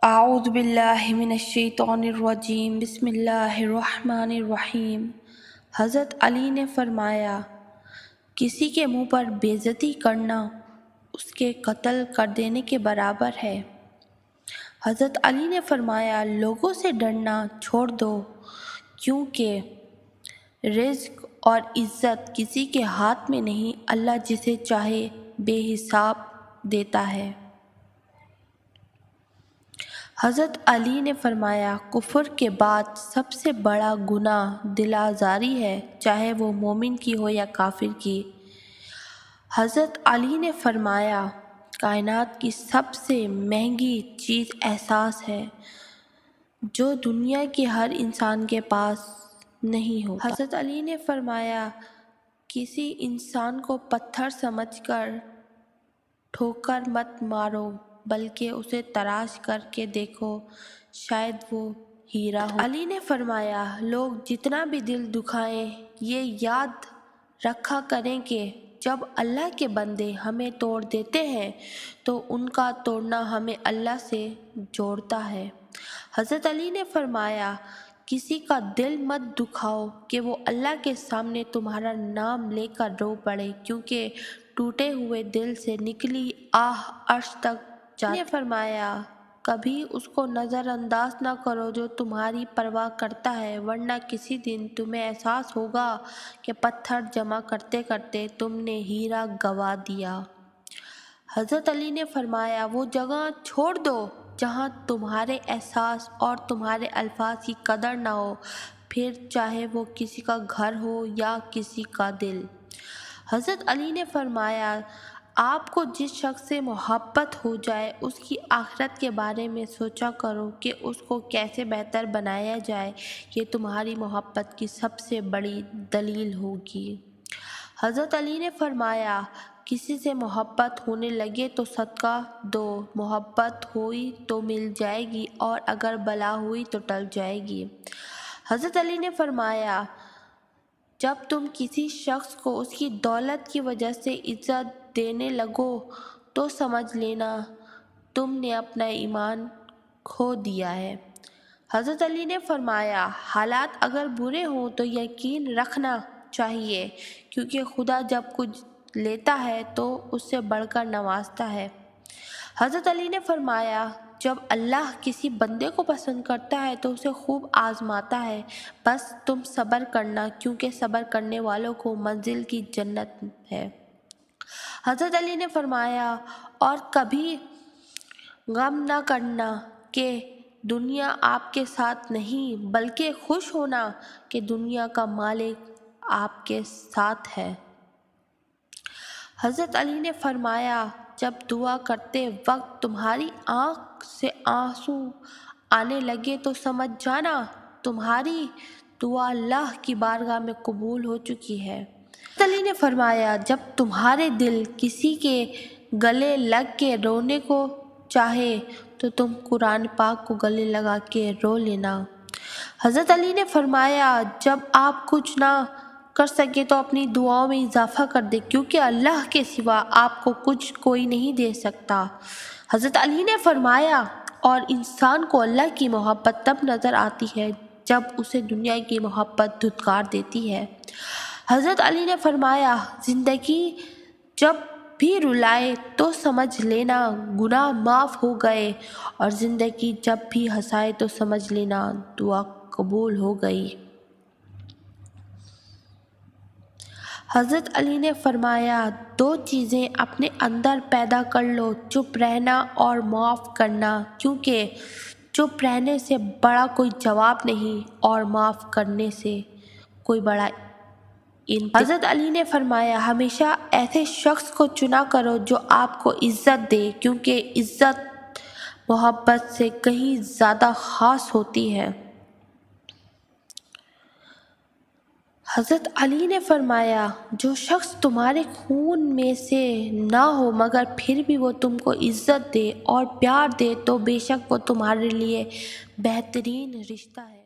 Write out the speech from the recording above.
اعوذ باللہ من الشیطان الرجیم، بسم اللہ الرحمن الرحیم۔ حضرت علی نے فرمایا، کسی کے منہ پر بے عزتی کرنا اس کے قتل کر دینے کے برابر ہے۔ حضرت علی نے فرمایا، لوگوں سے ڈرنا چھوڑ دو، کیونکہ رزق اور عزت کسی کے ہاتھ میں نہیں، اللہ جسے چاہے بے حساب دیتا ہے۔ حضرت علی نے فرمایا، کفر کے بعد سب سے بڑا گناہ دل آزاری ہے، چاہے وہ مومن کی ہو یا کافر کی۔ حضرت علی نے فرمایا، کائنات کی سب سے مہنگی چیز احساس ہے، جو دنیا کے ہر انسان کے پاس نہیں ہوتا۔ حضرت علی نے فرمایا، کسی انسان کو پتھر سمجھ کر ٹھوکر مت مارو، بلکہ اسے تراش کر کے دیکھو، شاید وہ ہیرا ہو۔ علی نے فرمایا، لوگ جتنا بھی دل دکھائیں، یہ یاد رکھا کریں کہ جب اللہ کے بندے ہمیں توڑ دیتے ہیں تو ان کا توڑنا ہمیں اللہ سے جوڑتا ہے۔ حضرت علی نے فرمایا، کسی کا دل مت دکھاؤ کہ وہ اللہ کے سامنے تمہارا نام لے کر رو پڑے، کیونکہ ٹوٹے ہوئے دل سے نکلی آہ عرش تک جاتی ہے۔ فرمایا، کبھی اس کو نظر انداز نہ کرو جو تمہاری پرواہ کرتا ہے، ورنہ کسی دن تمہیں احساس ہوگا کہ پتھر جمع کرتے کرتے تم نے ہیرا گنوا دیا۔ حضرت علی نے فرمایا، وہ جگہ چھوڑ دو جہاں تمہارے احساس اور تمہارے الفاظ کی قدر نہ ہو، پھر چاہے وہ کسی کا گھر ہو یا کسی کا دل۔ حضرت علی نے فرمایا، آپ کو جس شخص سے محبت ہو جائے اس کی آخرت کے بارے میں سوچا کرو کہ اس کو کیسے بہتر بنایا جائے، یہ تمہاری محبت کی سب سے بڑی دلیل ہوگی۔ حضرت علی نے فرمایا، کسی سے محبت ہونے لگے تو صدقہ دو، محبت ہوئی تو مل جائے گی اور اگر بلا ہوئی تو ٹل جائے گی۔ حضرت علی نے فرمایا، جب تم کسی شخص کو اس کی دولت کی وجہ سے عزت دینے لگو تو سمجھ لینا تم نے اپنا ایمان کھو دیا ہے۔ حضرت علی نے فرمایا، حالات اگر برے ہوں تو یقین رکھنا چاہیے، کیونکہ خدا جب کچھ لیتا ہے تو اس سے بڑھ کر نوازتا ہے۔ حضرت علی نے فرمایا، جب اللہ کسی بندے کو پسند کرتا ہے تو اسے خوب آزماتا ہے، بس تم صبر کرنا، کیونکہ صبر کرنے والوں کو منزل کی جنت ہے۔ حضرت علی نے فرمایا، اور کبھی غم نہ کرنا کہ دنیا آپ کے ساتھ نہیں، بلکہ خوش ہونا کہ دنیا کا مالک آپ کے ساتھ ہے۔ حضرت علی نے فرمایا، جب دعا کرتے وقت تمہاری آنکھ سے آنسو آنے لگے تو سمجھ جانا تمہاری دعا اللہ کی بارگاہ میں قبول ہو چکی ہے۔ حضرت علی نے فرمایا، جب تمہارے دل کسی کے گلے لگ کے رونے کو چاہے تو تم قرآن پاک کو گلے لگا کے رو لینا۔ حضرت علی نے فرمایا، جب آپ کچھ نہ کر سکے تو اپنی دعاؤں میں اضافہ کر دے، کیونکہ اللہ کے سوا آپ کو کچھ کوئی نہیں دے سکتا۔ حضرت علی نے فرمایا، اور انسان کو اللہ کی محبت تب نظر آتی ہے جب اسے دنیا کی محبت دھتکار دیتی ہے۔ حضرت علی نے فرمایا، زندگی جب بھی رلائے تو سمجھ لینا گناہ معاف ہو گئے، اور زندگی جب بھی ہنسائے تو سمجھ لینا دعا قبول ہو گئی۔ حضرت علی نے فرمایا، دو چیزیں اپنے اندر پیدا کر لو، چپ رہنا اور معاف کرنا، کیونکہ چپ رہنے سے بڑا کوئی جواب نہیں اور معاف کرنے سے کوئی بڑا انتقام۔ حضرت علی نے فرمایا، ہمیشہ ایسے شخص کو چنا کرو جو آپ کو عزت دے، کیونکہ عزت محبت سے کہیں زیادہ خاص ہوتی ہے۔ حضرت علی نے فرمایا، جو شخص تمہارے خون میں سے نہ ہو مگر پھر بھی وہ تم کو عزت دے اور پیار دے تو بے شک وہ تمہارے لیے بہترین رشتہ ہے۔